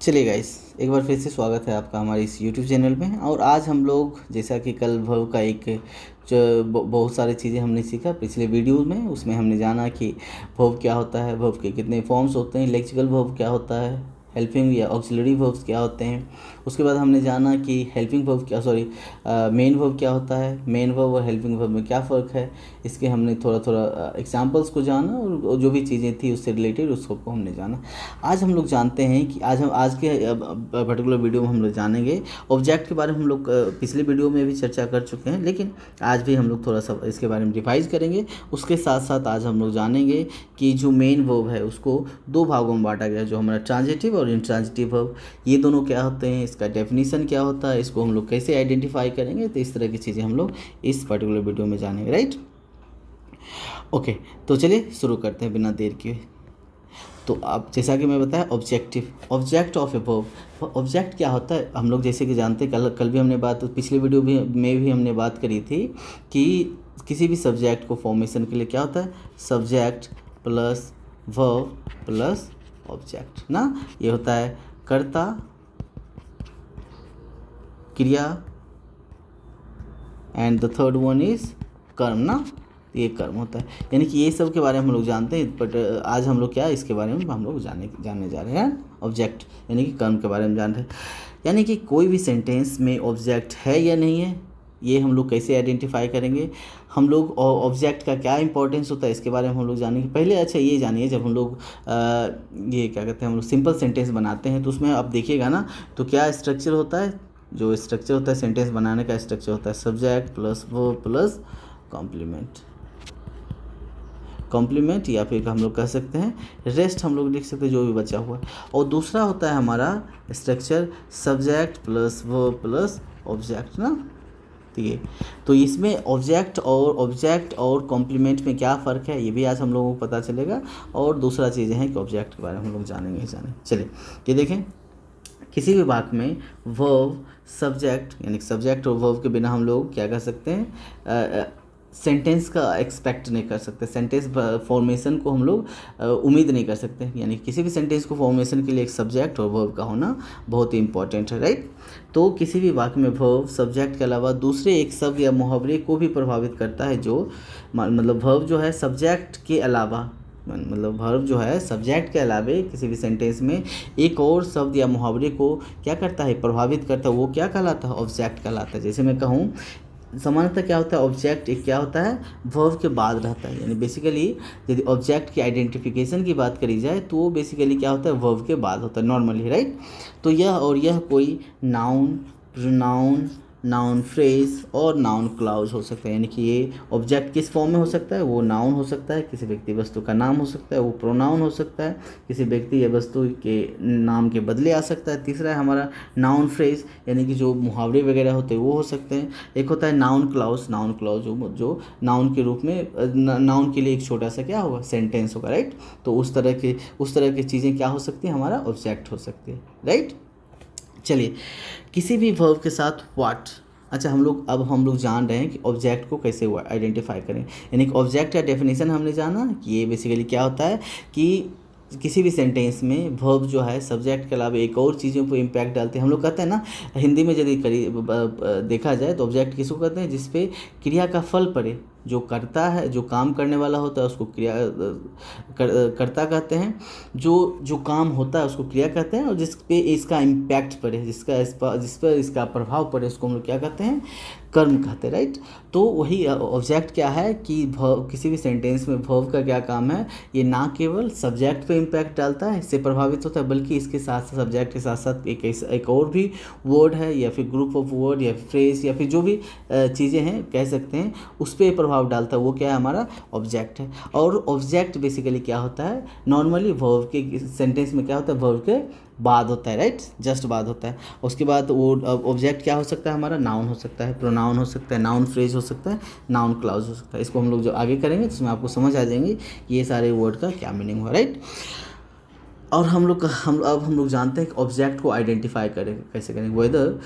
चलिए गाइस, एक बार फिर से स्वागत है आपका हमारे इस यूट्यूब चैनल में। और आज हम लोग जैसा कि कल भव का एक बहुत सारी चीज़ें हमने सीखा पिछले वीडियो में। उसमें हमने जाना कि भव क्या होता है, भव के कितने फॉर्म्स होते हैं, लेक्सिकल भव क्या होता है, हेल्पिंग या ऑक्सिलरी वर्ब्स क्या होते हैं। उसके बाद हमने जाना कि हेल्पिंग वर्ब क्या मेन वर्ब क्या होता है, मेन वर्ब और हेल्पिंग वर्ब में क्या फ़र्क है। इसके हमने थोड़ा थोड़ा एग्जांपल्स को जाना और जो भी चीज़ें थी उससे रिलेटेड उसको हमने जाना। आज हम लोग जानते हैं कि आज के पर्टिकुलर वीडियो में हम लोग जानेंगे ऑब्जेक्ट के बारे में। हम लोग पिछले वीडियो में भी चर्चा कर चुके हैं, लेकिन आज भी हम लोग थोड़ा सा इसके बारे में रिवाइज करेंगे। उसके साथ साथ आज हम लोग जानेंगे कि जो मेन वर्ब है उसको दो भागों में बांटा गया है, जो हमारा ट्रांजिटिव और इंट्रांजिटिव वर्ब। ये दोनों क्या होते हैं, इसका डेफिनेशन क्या होता है, इसको हम लोग कैसे आइडेंटिफाई करेंगे, तो इस तरह की चीज़ें हम लोग इस पर्टिकुलर वीडियो में जानेंगे। Right, okay. तो चलिए शुरू करते हैं बिना देर किए। तो अब जैसा कि मैं बताया, object of a verb. Object क्या होता है हम लोग जैसे कि जानते हैं, कल कल भी हमने बात, पिछले वीडियो में भी हमने बात करी थी कि किसी भी सब्जेक्ट को फॉर्मेशन के लिए क्या होता है, subject plus verb plus object ना। ये होता है कर्ता, क्रिया and the third one is कर्म ना। ये कर्म होता है, यानी कि ये सब के बारे में हम लोग जानते हैं। बट आज हम लोग क्या इसके बारे में हम लोग जानने जा रहे हैं। ऑब्जेक्ट यानी कि कर्म के बारे में जान रहे हैं, यानी कि कोई भी सेंटेंस में ऑब्जेक्ट है या नहीं है, ये हम लोग कैसे आइडेंटिफाई करेंगे। हम लोग ऑब्जेक्ट का क्या इंपॉर्टेंस होता है इसके बारे में हम लोग जानेंगे। पहले अच्छा ये जानिए, जब हम लोग ये क्या कहते हैं, हम लोग सिंपल सेंटेंस बनाते हैं तो उसमें आप देखिएगा ना, तो क्या स्ट्रक्चर होता है। जो स्ट्रक्चर होता है सेंटेंस बनाने का स्ट्रक्चर होता है subject plus verb plus complement या फिर हम लोग कह सकते हैं रेस्ट, हम लोग लिख सकते हैं जो भी बचा हुआ। और दूसरा होता है हमारा structure subject plus verb plus object ना। ठीक है, तो इसमें ऑब्जेक्ट और कॉम्प्लीमेंट में क्या फ़र्क है ये भी आज हम लोगों को पता चलेगा। और दूसरा चीज़ें हैं कि ऑब्जेक्ट के बारे में हम लोग जानेंगे ही जानेंगे। चलिए ये देखें, किसी भी वाक्य में वर्ब सब्जेक्ट यानी सब्जेक्ट और वर्ब के बिना हम लोग क्या कर सकते हैं, सेंटेंस का एक्सपेक्ट नहीं कर सकते, सेंटेंस फॉर्मेशन को हम लोग उम्मीद नहीं कर सकते। यानी किसी भी सेंटेंस को फॉर्मेशन के लिए एक सब्जेक्ट और वर्ब का होना बहुत ही इंपॉर्टेंट है। राइट, तो किसी भी वाक्य में वर्ब सब्जेक्ट के अलावा दूसरे एक शब्द या मुहावरे को भी प्रभावित करता है। जो मतलब वर्ब जो है सब्जेक्ट के अलावा, मतलब वर्ब जो है सब्जेक्ट के अलावे किसी भी सेंटेंस में एक और शब्द या मुहावरे को क्या करता है, प्रभावित करता है, वो क्या कहलाता है, ऑब्जेक्ट कहलाता है। जैसे मैं कहूँ, सामान्यतः क्या होता है, ऑब्जेक्ट एक क्या होता है, वर्ब के बाद रहता है। यानी बेसिकली यदि ऑब्जेक्ट की आइडेंटिफिकेशन की बात करी जाए तो वो बेसिकली क्या होता है, वर्ब के बाद होता है नॉर्मली। राइट, तो यह कोई नाउन, प्रोनाउन, नाउन फ्रेज और नाउन क्लाउज हो सकता है। यानी कि ये ऑब्जेक्ट किस फॉर्म में हो सकता है, वो नाउन हो सकता है, किसी व्यक्ति वस्तु का नाम हो सकता है, वो प्रोनाउन हो सकता है, किसी व्यक्ति या वस्तु के नाम के बदले आ सकता है। तीसरा है हमारा नाउन फ्रेज, यानी कि जो मुहावरे वगैरह होते हैं वो हो सकते हैं। एक होता है नाउन क्लाउज, जो नाउन के रूप में नाउन के लिए एक छोटा सा क्या होगा, सेंटेंस होगा। राइट, तो उस तरह की चीज़ें क्या हो सकती है, हमारा ऑब्जेक्ट हो सकती है। राइट, चलिए किसी भी वर्ब के साथ व्हाट। अच्छा, हम लोग जान रहे हैं कि ऑब्जेक्ट को कैसे आइडेंटिफाई करें। यानी कि ऑब्जेक्ट का डेफिनेशन हमने जाना कि ये बेसिकली क्या होता है कि किसी भी सेंटेंस में वर्ब जो है सब्जेक्ट के अलावा एक और चीज़ों पर इम्पैक्ट डालते हैं। हम लोग कहते हैं ना, हिंदी में यदि देखा जाए तो ऑब्जेक्ट किसको कहते हैं, जिसपे क्रिया का फल पड़े। जो करता है, जो काम करने वाला होता है उसको कर्ता कहते हैं। जो काम होता है उसको क्रिया कहते हैं। और जिस पे इसका इम्पैक्ट पड़े, जिस पर इसका प्रभाव पड़े उसको हम लोग क्या कहते हैं, कर्म कहते हैं। राइट, तो वही ऑब्जेक्ट क्या है कि किसी भी सेंटेंस में वर्ब का क्या काम है, ये ना केवल सब्जेक्ट पे इम्पैक्ट डालता है, इससे प्रभावित होता है, बल्कि इसके साथ साथ सब्जेक्ट के साथ साथ एक और भी वर्ड है या फिर ग्रुप ऑफ वर्ड या फ्रेज या फिर जो भी चीज़ें हैं कह सकते हैं, उस पर प्रभाव डालता है। वो क्या है, हमारा ऑब्जेक्ट है। और ऑब्जेक्ट बेसिकली क्या होता है, नॉर्मली वर्ब के सेंटेंस में क्या होता है, वर्ब के बाद होता है। राइट, जस्ट बाद होता है। उसके बाद वो ऑब्जेक्ट क्या हो सकता है, हमारा नाउन हो सकता है, प्रोनाउन हो सकता है, नाउन फ्रेज हो सकता है, नाउन क्लाउज हो सकता है। इसको हम लोग जो आगे करेंगे जिसमें आपको समझ आ जाएंगे कि ये सारे वर्ड का क्या मीनिंग हुआ। राइट, और हम लोग जानते हैं कि ऑब्जेक्ट को आइडेंटिफाई करें कैसे करें, whether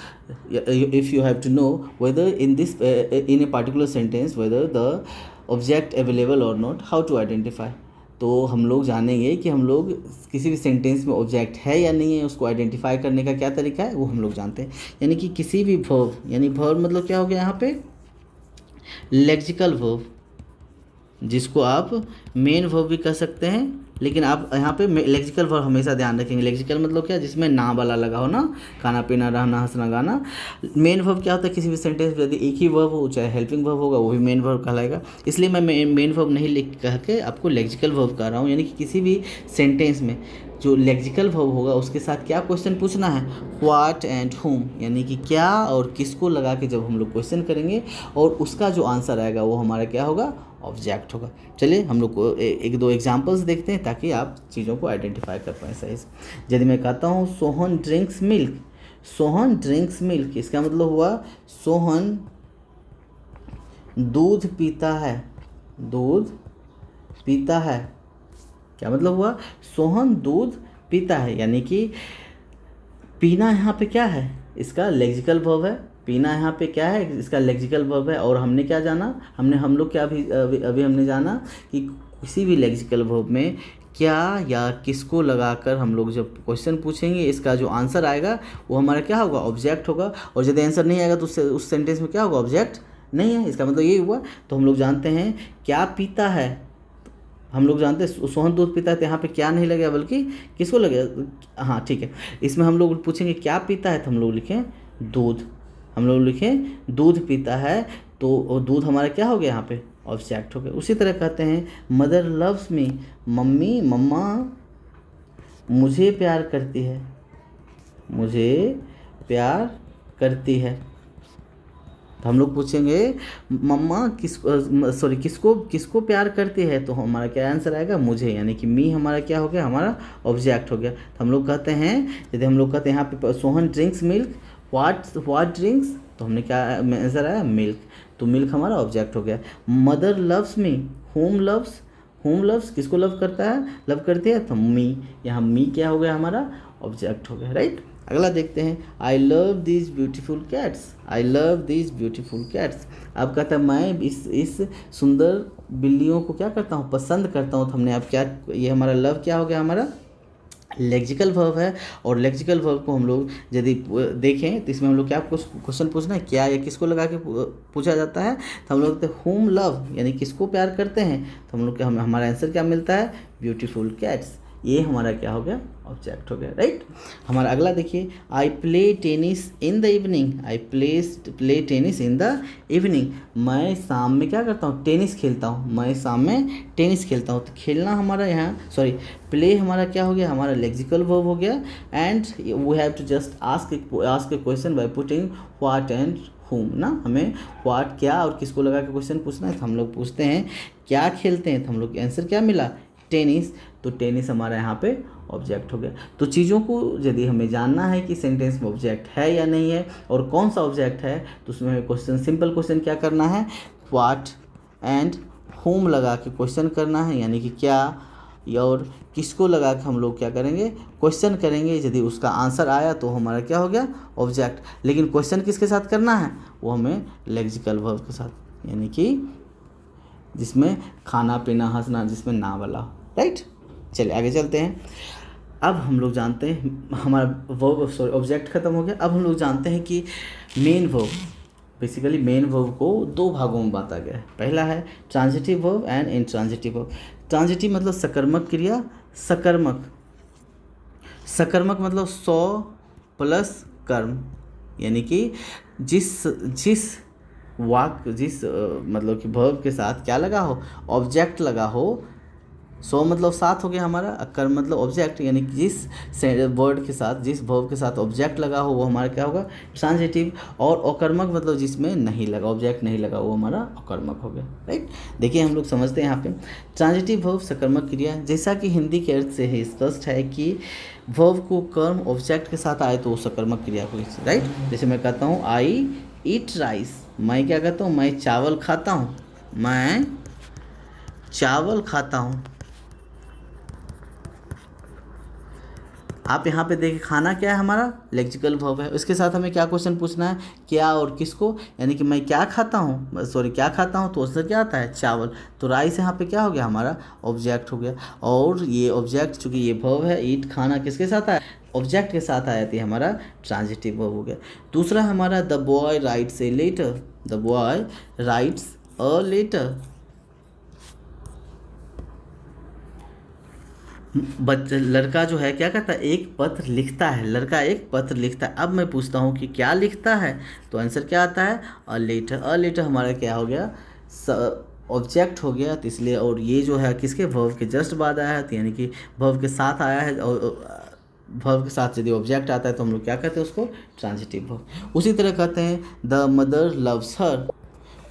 if you have to know whether in a particular sentence whether the object available or not, how to identify. तो हम लोग जानेंगे कि हम लोग किसी भी सेंटेंस में ऑब्जेक्ट है या नहीं है, उसको आइडेंटिफाई करने का क्या तरीका है वो हम लोग जानते हैं। यानी कि किसी भी वर्ब, यानी वर्ब मतलब क्या हो गया यहाँ पे, लेक्सिकल वर्ब, जिसको आप मेन वर्ब भी कह सकते हैं, लेकिन आप यहाँ पे लेक्सिकल वर्ब हमेशा ध्यान रखेंगे। लेक्सिकल मतलब क्या, जिसमें ना वाला लगा हो ना, खाना पीना रहना हंसना गाना। मेन वर्ब क्या होता है, किसी भी सेंटेंस में यदि एक ही वर्ब हो, चाहे हेल्पिंग वर्ब होगा वो भी मेन वर्ब कहलाएगा। इसलिए मैं मेन वर्ब नहीं लिख कह के आपको लेक्सिकल वर्ब कह रहा हूँ। यानी कि किसी भी सेंटेंस में जो लेक्सिकल वर्ब होगा उसके साथ क्या क्वेश्चन पूछना है, व्हाट एंड हुम, यानी कि क्या और किसको लगा के जब हम लोग क्वेश्चन करेंगे और उसका जो आंसर आएगा वो हमारा क्या होगा, ऑब्जेक्ट होगा। चलिए हम लोग को एक दो एग्जांपल्स देखते हैं ताकि आप चीज़ों को आइडेंटिफाई कर पाएँ सही से। यदि मैं कहता हूँ Sohan drinks milk, Sohan drinks milk, इसका मतलब हुआ सोहन दूध पीता है, दूध पीता है। क्या मतलब हुआ, सोहन दूध पीता है, यानी कि पीना यहाँ पे क्या है, इसका लेक्सिकल वर्ब है। पीना यहाँ पे क्या है, इसका लेक्सिकल वर्ब है। और हमने क्या जाना, हम लोग क्या अभी हमने जाना कि किसी भी लेक्सिकल वर्ब में क्या या किसको लगाकर हम लोग जब क्वेश्चन पूछेंगे इसका जो आंसर आएगा वो हमारा क्या होगा, ऑब्जेक्ट होगा। और यदि आंसर नहीं आएगा तो उस सेंटेंस में क्या होगा, ऑब्जेक्ट नहीं है। इसका मतलब ये हुआ। तो हम लोग जानते हैं क्या पीता है, हम लोग जानते हैं सोहन दूध पीता है, तो यहाँ पे क्या नहीं लगेगा बल्कि किसको लगेगा, हाँ ठीक है। इसमें हम लोग पूछेंगे क्या पीता है तो हम लोग लिखें दूध, हम लोग लिखें दूध पीता है, तो दूध हमारा क्या हो गया यहाँ पे, ऑब्जेक्ट हो गया। उसी तरह कहते हैं mother loves me, mummy mamma मुझे प्यार करती है, मुझे प्यार करती है। तो हम लोग पूछेंगे मम्मा किसको प्यार करती है, तो हमारा क्या आंसर आएगा, मुझे, यानी कि मी हमारा क्या हो गया, हमारा ऑब्जेक्ट हो गया। तो हम लोग कहते हैं, यदि हम लोग कहते हैं यहाँ पे Sohan drinks milk, what drinks, तो हमने क्या आंसर आया, मिल्क, तो मिल्क हमारा ऑब्जेक्ट हो गया। Mother loves me, home loves किसको लव करता है, लव करती है, तो मी, यहाँ मी क्या हो गया, हमारा ऑब्जेक्ट हो गया, राइट। अगला देखते हैं, I love this beautiful cats, I love this beautiful cats. अब कहता है मैं इस सुंदर बिल्लियों को क्या करता हूँ, पसंद करता हूँ। तो हमने अब क्या, ये हमारा लव क्या हो गया, हमारा लेक्सिकल वर्ब है। और लेक्सिकल वर्ब को हम लोग यदि देखें तो इसमें हम लोग क्या क्वेश्चन पूछना है, क्या या किसको लगा के पूछा जाता है, तो हम लोग कहते हैं होम लव, यानी किसको प्यार करते हैं। तो हम लोग हमारा आंसर क्या मिलता है, ब्यूटीफुल कैट्स, ये हमारा क्या हो गया, ऑब्जेक्ट हो गया, राइट। हमारा अगला देखिए, I play tennis in the evening, I play tennis in the evening, मैं शाम में क्या करता हूँ, टेनिस खेलता हूँ, मैं शाम में टेनिस खेलता हूँ। तो खेलना हमारा यहाँ प्ले हमारा क्या हो गया, हमारा लेक्सिकल वर्ब हो गया। And we have to just ask a question by putting what and whom ना, हमें व्हाट क्या और किसको लगा के क्वेश्चन पूछना है। तो हम लोग पूछते हैं क्या खेलते हैं, तो हम लोग आंसर क्या मिला, टेनिस, तो टेनिस हमारा यहाँ पे ऑब्जेक्ट हो गया। तो चीज़ों को यदि हमें जानना है कि सेंटेंस में ऑब्जेक्ट है या नहीं है और कौन सा ऑब्जेक्ट है, तो उसमें हमें सिंपल क्वेश्चन क्या करना है, व्हाट एंड होम लगा के क्वेश्चन करना है, यानी कि क्या और किसको लगा के हम लोग क्या करेंगे, क्वेश्चन करेंगे। यदि उसका आंसर आया तो हमारा क्या हो गया, ऑब्जेक्ट। लेकिन क्वेश्चन किसके साथ करना है, वो हमें लेक्सिकल वर्ब के साथ, यानी कि जिसमें खाना पीना हंसना, जिसमें ना वाला, राइट। चलिए आगे चलते हैं। अब हम लोग जानते हैं हमारा वर्ब ऑब्जेक्ट खत्म हो गया। अब हम लोग जानते हैं कि main verb, basically main verb को दो भागों में बांटा गया है। पहला है transitive verb and intransitive verb. Transitive मतलब सकर्मक क्रिया, सकर्मक मतलब सौ प्लस कर्म, यानी कि जिस मतलब कि वर्ब के साथ क्या लगा हो, ऑब्जेक्ट लगा हो। 100 मतलब 7 हो गया हमारा, कर्म मतलब ऑब्जेक्ट, यानी कि जिस वर्ड के साथ, जिस वर्ब के साथ ऑब्जेक्ट लगा हो वो हमारा क्या होगा, ट्रांजिटिव। और अकर्मक मतलब जिसमें नहीं लगा, ऑब्जेक्ट नहीं लगा, वो हमारा अकर्मक हो गया, राइट। देखिए हम लोग समझते हैं यहाँ पे ट्रांजिटिव वर्ब सकर्मक क्रिया, जैसा कि हिंदी के अर्थ से ही स्पष्ट है कि वर्ब को कर्म ऑब्जेक्ट के साथ आए तो वो सकर्मक क्रिया हुई, राइट। जैसे मैं कहता हूँ आई ईट राइस, मैं क्या कहता हूँ, मैं चावल खाता हूँ, मैं चावल खाता हूँ। आप यहाँ पे देखिए खाना क्या है हमारा लेक्सिकल वर्ब है। उसके साथ हमें क्या क्वेश्चन पूछना है, क्या और किसको, यानी कि मैं क्या खाता हूँ, सॉरी क्या खाता हूँ, तो आंसर क्या आता है चावल। तो राइस यहाँ पे क्या हो गया हमारा ऑब्जेक्ट हो गया। और ये ऑब्जेक्ट चूँकि ये वर्ब है ईट खाना किसके साथ आया, ऑब्जेक्ट के साथ आया तो हमारा ट्रांजिटिव वर्ब हो गया। दूसरा हमारा the boy writes a letter, the boy writes a letter, लड़का जो है क्या करता है एक पत्र लिखता है, लड़का एक पत्र लिखता है। अब मैं पूछता हूँ कि क्या लिखता है, तो आंसर क्या आता है अ लेटर। अ लेटर हमारा क्या हो गया ऑब्जेक्ट हो गया, तो इसलिए और ये जो है किसके वर्ब के जस्ट बाद आया है, तो यानी कि वर्ब के साथ आया है। और वर्ब के साथ यदि ऑब्जेक्ट आता है तो हम लोग क्या कहते हैं उसको ट्रांजिटिव वर्ब। उसी तरह कहते हैं द मदर लव्स हर,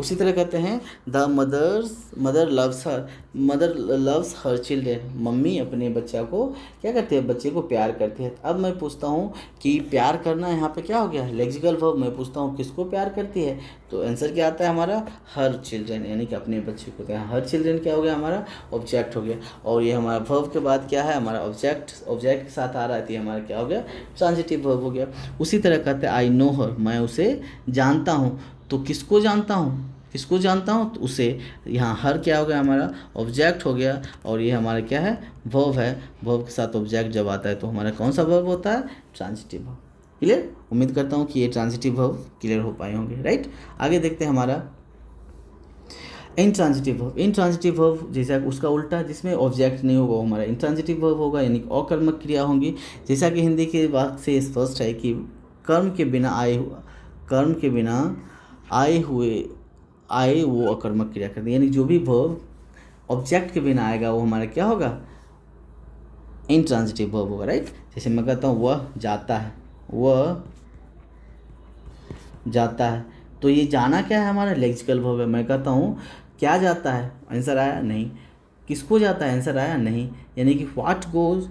उसी तरह कहते हैं the mother loves her, mother loves her children, mummy अपने बच्चा को क्या करती है, बच्चे को प्यार करती है। अब मैं पूछता हूँ कि प्यार करना यहाँ पे क्या हो गया लेक्सिकल वर्ब। मैं पूछता हूँ किसको प्यार करती है, तो आंसर क्या आता है हमारा हर चिल्ड्रेन, यानी कि अपने बच्चे को। हर चिल्ड्रेन क्या हो गया हमारा ऑब्जेक्ट हो गया। और ये हमारा वर्ब के बाद क्या है हमारा ऑब्जेक्ट, ऑब्जेक्ट के साथ आ रहा है तो ये हमारा क्या हो गया ट्रांजिटिव वर्ब हो गया। उसी तरह कहते हैं आई नो हर, मैं उसे जानता हूँ, तो किसको जानता हूँ, किसको जानता हूँ, तो उसे। यहाँ हर क्या हो गया हमारा ऑब्जेक्ट हो गया। और ये हमारा क्या है वर्ब है, वर्ब के साथ ऑब्जेक्ट जब आता है तो हमारा कौन सा वर्ब होता है ट्रांजिटिव वर्ब। क्लियर, उम्मीद करता हूँ कि ये ट्रांजिटिव वर्ब क्लियर हो पाए होंगे। राइट, आगे देखते हैं हमारा इंट्रांजिटिव वर्ब। इंट्रांजिटिव वर्ब जैसा उसका उल्टा जिसमें ऑब्जेक्ट नहीं होगा वो हमारा इंट्रांजिटिव वर्ब होगा, यानी अकर्मक क्रिया होंगी। जैसा कि हिंदी के वाक्य से स्पष्ट है कि कर्म के बिना कर्म के बिना आए वो अकर्मक क्रिया करते हैं, यानी जो भी वर्ब ऑब्जेक्ट के बिना आएगा वो हमारा क्या होगा इंट्रांजिटिव वर्ब होगा। राइट, जैसे मैं कहता हूँ वह जाता है, वह जाता है, तो ये जाना क्या है हमारा लेक्सिकल वर्ब है। मैं कहता हूँ क्या जाता है, आंसर आया नहीं। किसको जाता है, आंसर आया नहीं। यानी कि व्हाट गोज,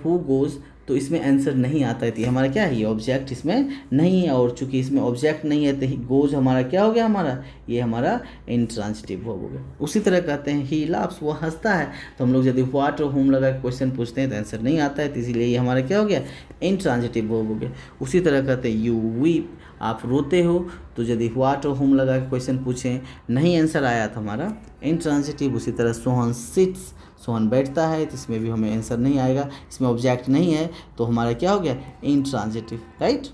हु गोज, तो इसमें आंसर नहीं आता है, तो ये हमारा क्या है ये ऑब्जेक्ट इसमें नहीं है। और चूंकि इसमें ऑब्जेक्ट नहीं है तो गोज हमारा क्या हो गया हमारा ये हमारा इंट्रांजिटिव वर्ब हो गया। उसी तरह कहते हैं ही लाफ्स, वो हंसता है, तो हम लोग यदि व्हाट और होम लगा के क्वेश्चन पूछते हैं तो आंसर नहीं आता है, तो इसीलिए ये हमारा क्या हो गया इंट्रांजिटिव वर्ब हो गया। उसी तरह कहते हैं यू वीप, आप रोते हो, तो यदि व्हाट और होम लगा के क्वेश्चन पूछें नहीं आंसर आया तो हमारा इंट्रांजिटिव। उसी तरह सोहन सिट्स, सोहन बैठता है, तो इसमें भी हमें आंसर नहीं आएगा, इसमें ऑब्जेक्ट नहीं है, तो हमारा क्या हो गया इंट्रांजिटिव। राइट,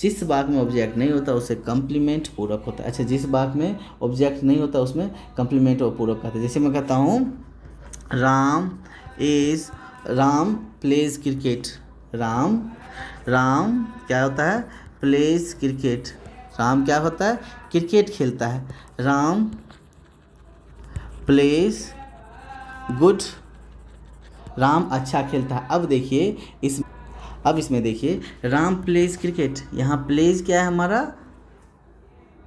जिस वाक्य में ऑब्जेक्ट नहीं होता उसे कंप्लीमेंट पूरक होता है। अच्छा, जिस वाक्य में ऑब्जेक्ट नहीं होता उसमें कंप्लीमेंट और पूरक कहते हैं। जैसे मैं कहता हूँ राम प्लेज क्रिकेट, राम क्या होता है प्लेज क्रिकेट, राम क्या होता है क्रिकेट खेलता है, राम प्लेज गुड, राम अच्छा खेलता है। अब देखिए इसमें देखिए राम प्लेज क्रिकेट, यहाँ प्लेज क्या है हमारा,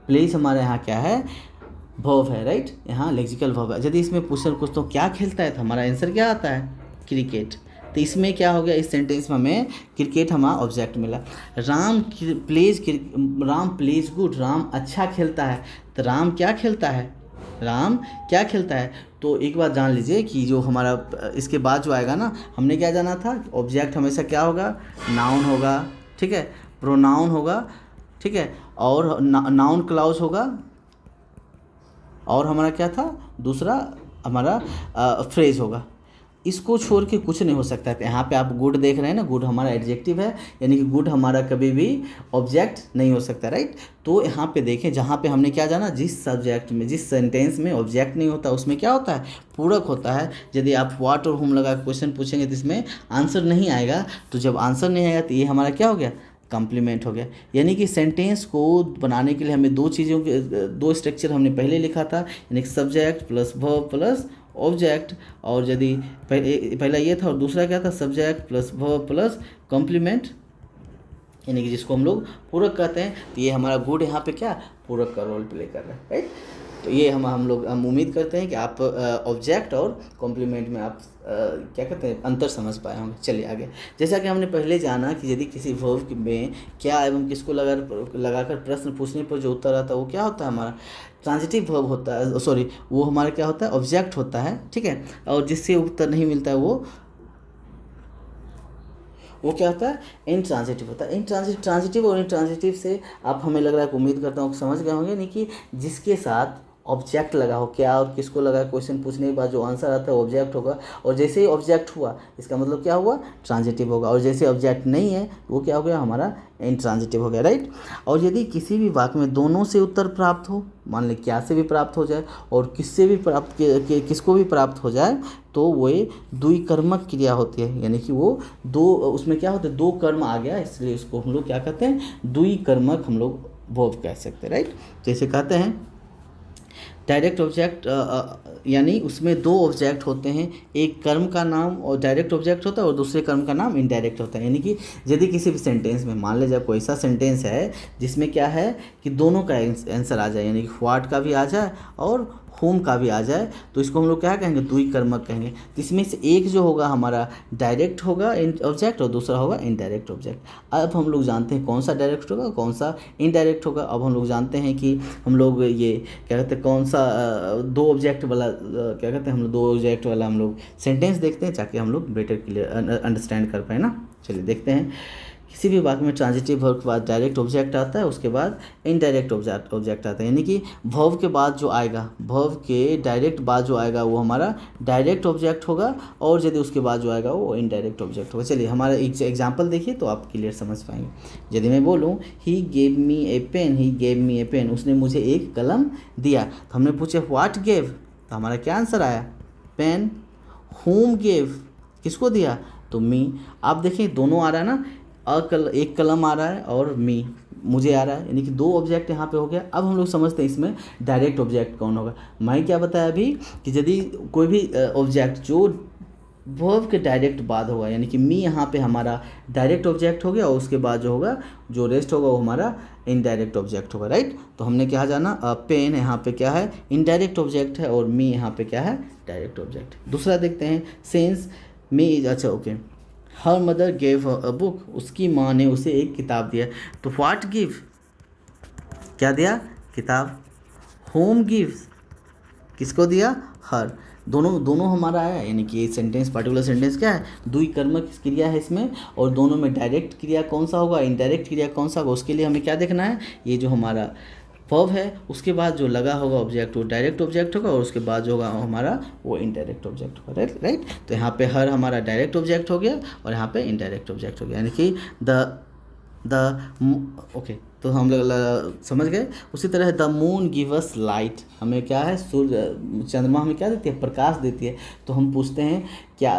प्लेज हमारे यहाँ क्या है वर्ब है। राइट, यहाँ लेक्सिकल वर्ब है। यदि इसमें कुछ तो क्या खेलता है तो हमारा आंसर क्या आता है क्रिकेट। तो इसमें क्या हो गया इस सेंटेंस में हमें क्रिकेट हमारा ऑब्जेक्ट मिला। राम प्लेज गुड, राम अच्छा खेलता है, तो राम क्या खेलता है, राम क्या खेलता है। तो एक बात जान लीजिए कि जो हमारा इसके बाद जो आएगा ना, हमने क्या जाना था ऑब्जेक्ट हमेशा क्या होगा नाउन होगा, ठीक है, प्रोनाउन होगा, ठीक है, और नाउन क्लाउज होगा, और हमारा क्या था दूसरा हमारा फ्रेज होगा। इसको छोड़ के कुछ नहीं हो सकता है। यहाँ पे आप गुड देख रहे हैं ना, गुड हमारा एडजेक्टिव है, यानी कि गुड हमारा कभी भी ऑब्जेक्ट नहीं हो सकता। राइट, तो यहाँ पे देखें जहाँ पे हमने क्या जाना, जिस सब्जेक्ट में जिस सेंटेंस में ऑब्जेक्ट नहीं होता उसमें क्या होता है पूरक होता है। यदि आप व्हाट और होम लगा क्वेश्चन पूछेंगे तो इसमें आंसर नहीं आएगा, तो जब आंसर नहीं आएगा तो ये हमारा क्या हो गया कॉम्प्लीमेंट हो गया। यानी कि सेंटेंस को बनाने के लिए हमें दो स्ट्रक्चर हमने पहले लिखा था, यानी कि subject plus verb plus object. और यदि पहला ये था और दूसरा क्या था subject plus verb plus complement, यानी कि जिसको हम लोग पूरक कहते हैं। तो ये हमारा गुड यहाँ पे क्या पूरक का रोल प्ले कर रहा है। राइट, तो ये हम उम्मीद करते हैं कि आप ऑब्जेक्ट और कॉम्प्लीमेंट में आप क्या कहते हैं अंतर समझ पाए होंगे। चलिए आगे, जैसा कि हमने पहले जाना कि यदि किसी वर्ब में क्या एवं किसको लगाकर प्रश्न पूछने पर जो उत्तर आता है वो क्या होता है हमारा ट्रांजिटिव वर्ब होता है, सॉरी वो हमारा क्या होता है ऑब्जेक्ट होता है, ठीक है। और जिससे उत्तर नहीं मिलता है वो वो क्या होता है, इंट्रांजिटिव होता है। ट्रांजिटिव और इंट्रांजिटिव से आप, हमें लग रहा है, उम्मीद करता हूँ समझ गए होंगे, नहीं कि जिसके साथ ऑब्जेक्ट लगा हो, क्या और किसको लगा, क्वेश्चन पूछने के बाद जो आंसर आता है ऑब्जेक्ट होगा, और जैसे ही ऑब्जेक्ट हुआ इसका मतलब क्या हुआ, ट्रांजिटिव होगा, और जैसे ऑब्जेक्ट नहीं है वो क्या हो गया, हमारा इंट्रांजिटिव हो गया, राइट। और यदि किसी भी वाक्य में दोनों से उत्तर प्राप्त हो, मान लें क्या से भी प्राप्त हो जाए और किससे भी प्राप्त किसको भी प्राप्त हो जाए, तो वो द्विकर्मक क्रिया होती है, यानी कि वो दो, उसमें क्या होता है, दो कर्म आ गया, इसलिए उसको हम लोग क्या कहते हैं, द्विकर्मक हम लोग वर्ब कह सकते हैं, राइट। जैसे कहते हैं डायरेक्ट ऑब्जेक्ट, यानी उसमें दो ऑब्जेक्ट होते हैं, एक कर्म का नाम और डायरेक्ट ऑब्जेक्ट होता है और दूसरे कर्म का नाम इनडायरेक्ट होता है। यानी कि यदि किसी भी सेंटेंस में, मान लीजिए कोई ऐसा सेंटेंस है जिसमें क्या है कि दोनों का आंसर आ जाए, यानी कि व्हाट का भी आ जाए और होम का भी आ जाए, तो इसको हम लोग क्या कहेंगे, द्विकर्मक कहेंगे। तो इसमें से एक जो होगा हमारा डायरेक्ट होगा ऑब्जेक्ट और दूसरा होगा इनडायरेक्ट ऑब्जेक्ट। अब हम लोग जानते हैं कौन सा डायरेक्ट होगा कौन सा इनडायरेक्ट होगा। अब हम लोग जानते हैं कि हम लोग ये क्या कहते हैं, कौन सा दो ऑब्जेक्ट वाला क्या कहते हैं, हम लोग दो ऑब्जेक्ट वाला हम लोग सेंटेंस देखते हैं ताकि हम लोग बेटर क्लियर अंडरस्टैंड कर पाए ना। चलिए देखते हैं, किसी भी वाक्य में ट्रांजिटिव वर्ब के बाद डायरेक्ट ऑब्जेक्ट आता है, उसके बाद इनडायरेक्ट ऑब्जेक्ट आता है, यानी कि वर्ब के बाद जो आएगा, वर्ब के डायरेक्ट बाद जो आएगा वो हमारा डायरेक्ट ऑब्जेक्ट होगा, और यदि उसके बाद जो आएगा वो इनडायरेक्ट ऑब्जेक्ट होगा। चलिए हमारा एग्जाम्पल देखिए तो आप क्लियर समझ पाएंगे। यदि मैं बोलूँ he gave me a pen, he gave me a pen, उसने मुझे एक कलम दिया, तो हमने पूछे व्हाट गेव, तो हमारा क्या आंसर आया, पेन। होम गेव, किसको दिया, तो मी। आप देखें दोनों आ रहा है ना, एक कलम आ रहा है और मी, मुझे आ रहा है, यानी कि दो ऑब्जेक्ट यहाँ पे हो गया। अब हम लोग समझते हैं इसमें डायरेक्ट ऑब्जेक्ट कौन होगा। मैं क्या बताया अभी कि यदि कोई भी ऑब्जेक्ट जो वर्ब के डायरेक्ट बाद होगा, यानी कि मी यहाँ पे हमारा डायरेक्ट ऑब्जेक्ट हो गया, और उसके बाद जो होगा, जो रेस्ट होगा वो हमारा इनडायरेक्ट ऑब्जेक्ट होगा, राइट। तो हमने क्या जाना, पेन यहाँ पे क्या है, इनडायरेक्ट ऑब्जेक्ट है, और मी यहाँ पे क्या है, डायरेक्ट ऑब्जेक्ट। दूसरा देखते हैं, सिंस मी, अच्छा okay, her mother gave a book, उसकी माँ ने उसे एक किताब दिया, तो व्हाट गिव, क्या दिया, किताब। होम गिव्स, किसको दिया, हर। दोनों हमारा आया, यानी कि ये सेंटेंस, पर्टिकुलर सेंटेंस क्या है, द्विकर्मक क्रिया है इसमें, और दोनों में डायरेक्ट क्रिया कौन सा होगा, इनडायरेक्ट क्रिया कौन सा होगा, उसके लिए हमें क्या देखना है, ये जो हमारा वर्ब है उसके बाद जो लगा होगा ऑब्जेक्ट वो डायरेक्ट ऑब्जेक्ट होगा, और उसके बाद जो होगा हमारा वो इनडायरेक्ट ऑब्जेक्ट होगा, राइट। तो यहाँ पे हर हमारा डायरेक्ट ऑब्जेक्ट हो गया और यहाँ पे इनडायरेक्ट ऑब्जेक्ट हो गया, यानी कि ओके, तो हम लोग समझ गए। उसी तरह the moon give us light, हमें क्या है, सूर्य, चंद्रमा हमें क्या देती है, प्रकाश देती है। तो हम पूछते हैं क्या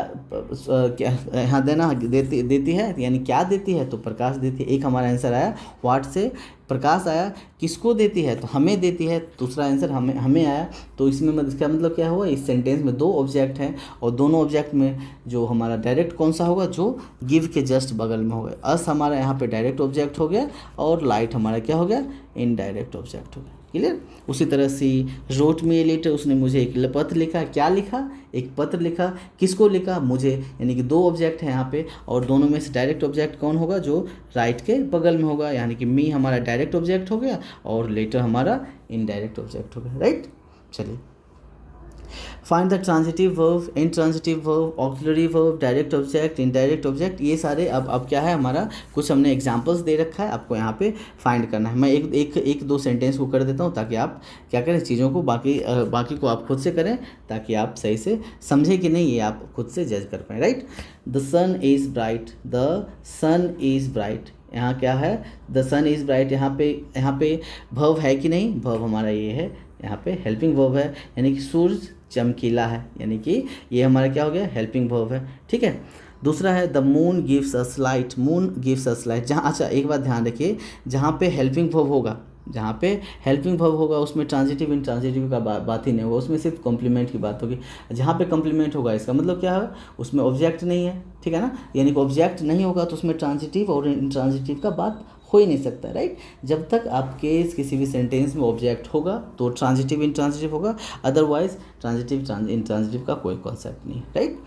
यहाँ देना देती है, यानी क्या देती है, तो प्रकाश देती है। एक हमारा आंसर आया व्हाट से प्रकाश आया, किसको देती है, तो हमें देती है, दूसरा आंसर हमें आया। तो इसमें इसका मतलब क्या हुआ, इस सेंटेंस में दो ऑब्जेक्ट हैं, और दोनों ऑब्जेक्ट में जो हमारा डायरेक्ट कौन सा होगा, जो गिव के जस्ट बगल में होगा। अस हमारा यहाँ पे डायरेक्ट ऑब्जेक्ट हो गया, और लाइट हमारा क्या हो गया, इनडायरेक्ट ऑब्जेक्ट हो गया, क्लियर। उसी तरह सी रोट मी ए लेटर, उसने मुझे एक पत्र लिखा, क्या लिखा, एक पत्र लिखा, किसको लिखा, मुझे, यानी कि दो ऑब्जेक्ट है यहाँ पे, और दोनों में से डायरेक्ट ऑब्जेक्ट कौन होगा, जो राइट के बगल में होगा, यानी कि मी हमारा डायरेक्ट ऑब्जेक्ट हो गया और लेटर हमारा इनडायरेक्ट ऑब्जेक्ट हो गया, राइट। चलिए find the transitive verb, intransitive verb, auxiliary verb, direct object, indirect object, ये सारे अब क्या है हमारा, कुछ हमने एग्जांपल्स दे रखा है, आपको यहाँ पे फाइंड करना है। मैं एक दो सेंटेंस को कर देता हूँ ताकि आप क्या करें, चीज़ों को बाकी को आप खुद से करें, ताकि आप सही से समझें कि नहीं, ये आप खुद से जज कर पाएँ, right. The sun is bright, the sun is bright, यहाँ क्या है, द सन इज़ ब्राइट, यहाँ पे वर्ब है कि नहीं, वर्ब हमारा ये है, यहाँ पे हेल्पिंग वर्ब है, यानी कि सूरज चमकीला है, यानी कि ये हमारा क्या हो गया, हेल्पिंग वर्ब है, ठीक है। दूसरा है the moon gives us light, moon gives us light, जहाँ, अच्छा एक बात ध्यान रखिए, जहाँ पे हेल्पिंग वर्ब होगा, जहाँ पे हेल्पिंग वर्ब होगा उसमें ट्रांजिटिव इंट्रांजिटिव का बात ही नहीं होगा, उसमें सिर्फ कॉम्प्लीमेंट की बात होगी। जहाँ पे कॉम्प्लीमेंट होगा इसका मतलब क्या है, उसमें ऑब्जेक्ट नहीं है, ठीक है ना, यानी कि ऑब्जेक्ट नहीं होगा तो उसमें ट्रांजिटिव और इंट्रांजिटिव का बात हो ही नहीं सकता, राइट। जब तक आपके किसी भी सेंटेंस में ऑब्जेक्ट होगा तो ट्रांजिटिव इंट्रांजिटिव होगा, अदरवाइज ट्रांजिटिव इंट्रांजिटिव का कोई कॉन्सेप्ट नहीं है, right.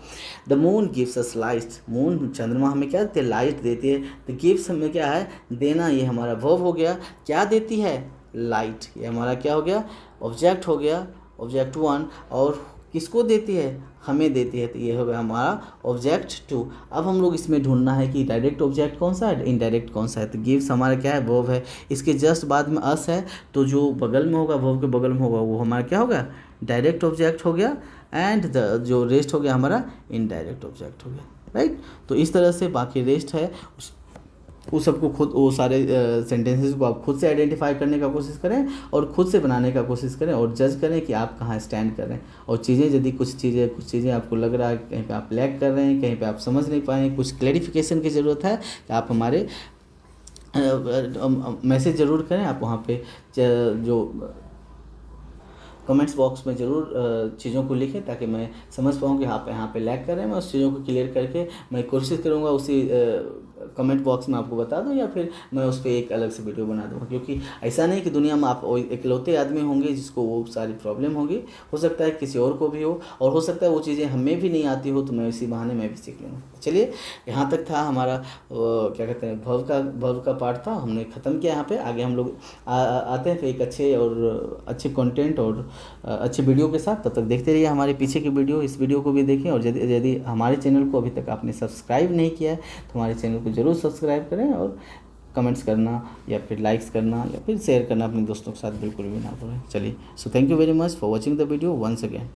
The moon gives us light, moon चंद्रमा हमें क्या देती है, लाइट देती है। द गिव्स हमें क्या है, देना, ये हमारा वर्ब हो गया, क्या देती है, लाइट, ये हमारा क्या हो गया, ऑब्जेक्ट हो गया, ऑब्जेक्ट वन, और किसको देती है, हमें देती है, तो ये होगा हमारा ऑब्जेक्ट टू। अब हम लोग इसमें ढूंढना है कि डायरेक्ट ऑब्जेक्ट कौन सा है, इनडायरेक्ट कौन सा है। तो गिव्स हमारा क्या है, वर्ब है, इसके जस्ट बाद में अस है, तो जो बगल में होगा, वर्ब के बगल में होगा, वो हमारा क्या होगा, डायरेक्ट ऑब्जेक्ट हो गया, एंड जो रेस्ट हो गया हमारा इनडायरेक्ट ऑब्जेक्ट हो गया, राइट। तो इस तरह से बाकी रेस्ट है उस सबको खुद, वो सारे सेंटेंसेस को आप खुद से आइडेंटिफाई करने का कोशिश करें और खुद से बनाने का कोशिश करें और जज करें कि आप कहाँ स्टैंड कर रहे हैं। और चीज़ें यदि कुछ चीज़ें आपको लग रहा है कहीं पे आप लैग कर रहे हैं, कहीं पे आप समझ नहीं पाए, कुछ क्लैरिफिकेशन की ज़रूरत है, तो आप हमारे मैसेज ज़रूर करें। आप वहाँ पे जो कमेंट्स बॉक्स में ज़रूर चीज़ों को लिखें, ताकि मैं समझ पाऊँ कि आप यहाँ पे लैग कर रहे हैं। मैं उस चीज़ों को क्लियर करके मैं कोशिश करूँगा उसी कमेंट बॉक्स में आपको बता दूं, या फिर मैं उस पर एक अलग से वीडियो बना दूँगा। क्योंकि ऐसा नहीं कि दुनिया में आप इकलौते आदमी होंगे जिसको वो सारी प्रॉब्लम होगी, हो सकता है किसी और को भी हो, और हो सकता है वो चीज़ें हमें भी नहीं आती हो, तो मैं इसी बहाने मैं भी सीख लूँगा। चलिए, यहाँ तक था हमारा क्या कहते हैं, भव का पार्ट था, हमने ख़त्म किया। यहाँ पे आगे हम लोग आते हैं फिर एक अच्छे कंटेंट और अच्छे वीडियो के साथ। तब तक देखते रहिए हमारे पीछे की वीडियो, इस वीडियो को भी देखें। और यदि हमारे चैनल को अभी तक आपने सब्सक्राइब नहीं किया है, तो हमारे चैनल को ज़रूर सब्सक्राइब करें, और कमेंट्स करना या फिर लाइक्स करना या फिर शेयर करना अपने दोस्तों के साथ बिल्कुल भी ना भूलें। चलिए, so thank you very much for watching the video once again.